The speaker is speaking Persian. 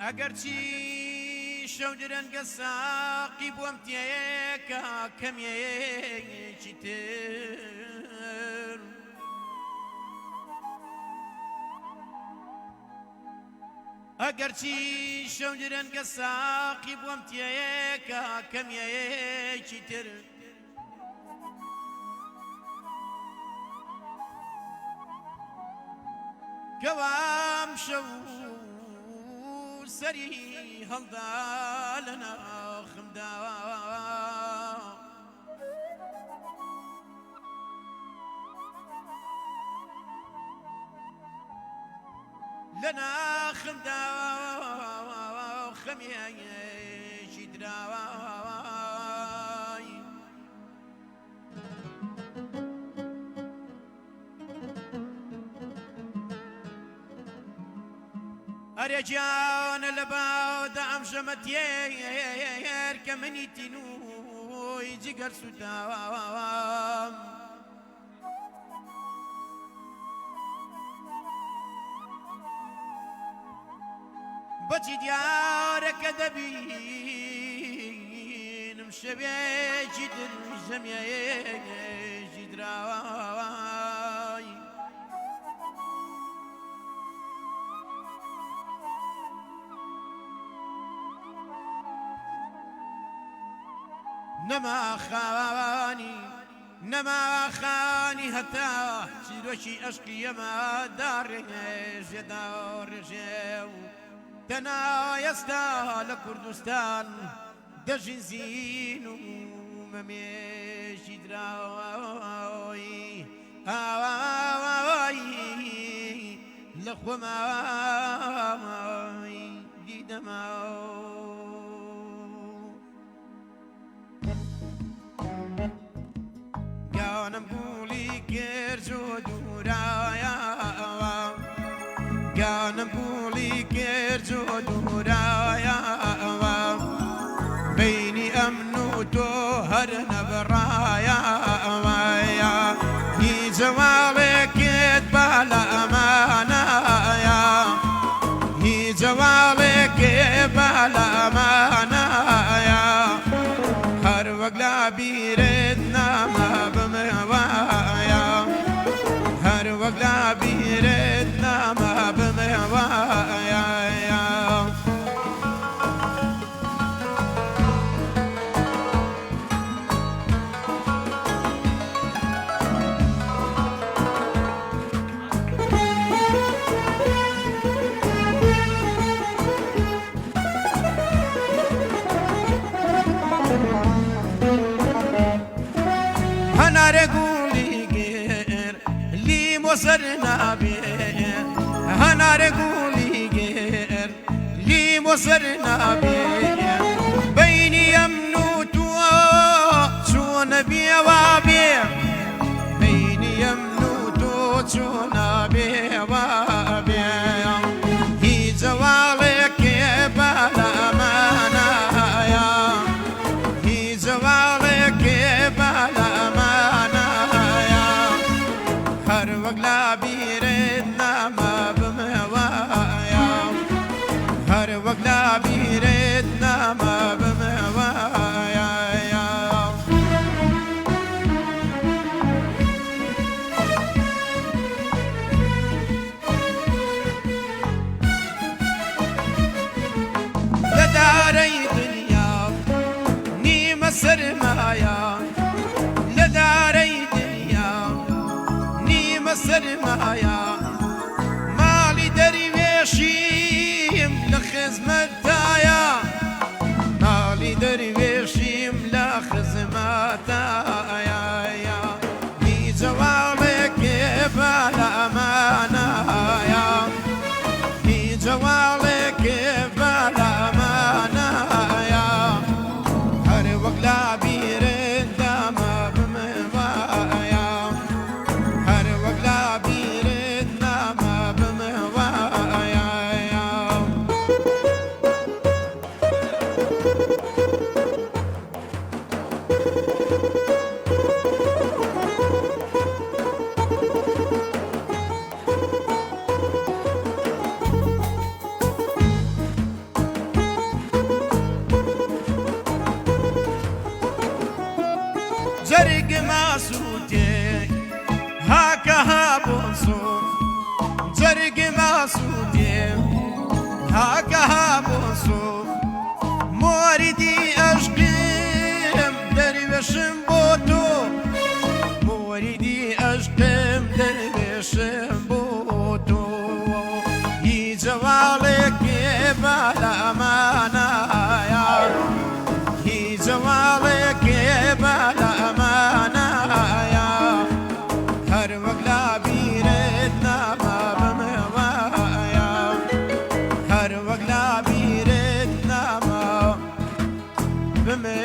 ئەگەرچی شەو درەنگە ساقی بۆم تێیەکە کەمێکی تر ئەگەرچی شەو درەنگە ساقی بۆم تێیەکە کەمێکی تر کەوام شەو سەری هەڵدا لە ناخمدا لە ناخمدا خەمیەکی دراوای ئەرێ گیانە لە باودا ئەم ژەمە تێر کە منی تینووی جگەر سوتاوام بەچی دیارە کە دەبینم شەوێکی در ژەمیەیەکی دراوای نەماخانی هەتا چیرۆکی ئەشقی ئەمە داڕێژێ داڕێژێ و تەنها ئێستا لە کوردستان دەژین زین و مەمێژی دراوەی ئاوایی لە خۆمای دیدەماوە گیانم گوڵی گێرج و دوورایە گیانم گوڵی گێرج و دوورایە بینی ئەمن و تۆ هەر نەبڕایە هیچ جەواڵێکت با لە ئەمانایە هیچ جەواڵێکێ با لە ئەمانایە هەر وەک لە بیرت نامە بمەوایە هەر وەک لە بیرت نامە بمەوایە هەنارێ گوڵی گێر لیمۆ سەر نابێ هەنارێ گوڵی گێر لیمۆ سەر نابێ بینی ئەمن و تۆ چۆنە بێوا بێ بینی ئەمن و تۆ چۆنە بێوا بێ هیچ جەواڵێکێ با لە ئەمانایە هیچ جەواڵێکێ با لە ئەمانایە هەر وەک لە بیرت نامە بمەوایە هەر وەک لە بیرت نامە بمەوایە لە دارەی دنیا نیمە سەرمایە لە دارەی دنیا نیمە سەرمایە ماڵی دەروێشیم لە خزمەتایە ماڵی دەروێشیم لە خزمەتایە هیچ جەواڵێکێ با لە ئەمانایە هیچ جەواڵێکێ با لە ئەمانایە هەر وەک لە بیرت نامە بمەوایە هەر وەک لە بیرت نامە بمەوایە موریدی عشقم درویشم بۆ تۆ موریدی عشقم درویشم بۆ تۆ هیچ جواڵێکی بەلامانایە هیچ جواڵێکی بەلامانایە هەر وەک لا بیرت ناما بموایە هەر وەک لا بیرت ناما بموایە